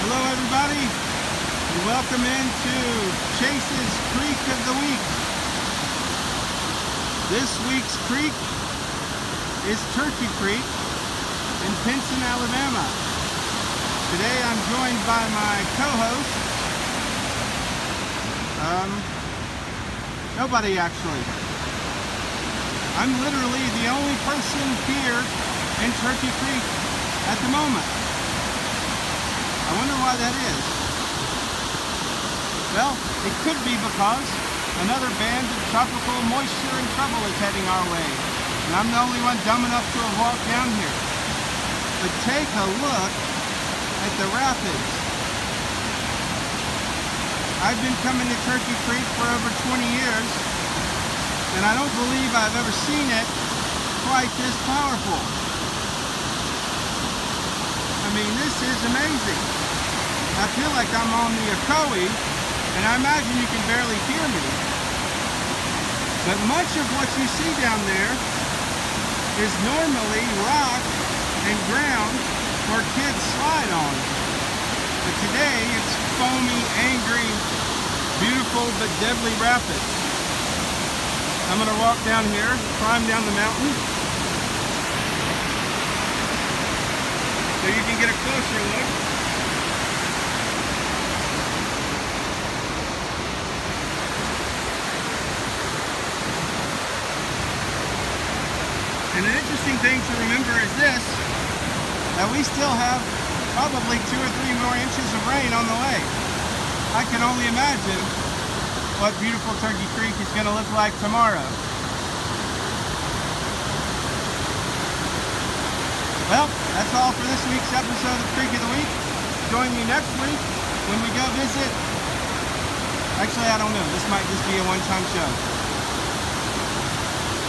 Hello everybody, and welcome into Chase's Creek of the Week. This week's creek is Turkey Creek in Pinson, Alabama. Today I'm joined by my co-host, nobody actually. I'm literally the only person here in Turkey Creek at the moment. I wonder why that is. Well, it could be because another band of tropical moisture and trouble is heading our way, and I'm the only one dumb enough to have walked down here. But take a look at the rapids. I've been coming to Turkey Creek for over 20 years, and I don't believe I've ever seen it quite this powerful. I mean, this is amazing. I feel like I'm on the Ocoee, and I imagine you can barely hear me. But much of what you see down there is normally rock and ground where kids slide on. But today it's foamy, angry, beautiful but deadly rapids. I'm going to walk down here, climb down the mountain, so you can get a closer look. And an interesting thing to remember is this, that we still have probably 2 or 3 more inches of rain on the way. I can only imagine what beautiful Turkey Creek is going to look like tomorrow. Well, that's all for this week's episode of Creek of the Week. Join me next week when we go visit. Actually, I don't know. This might just be a one-time show.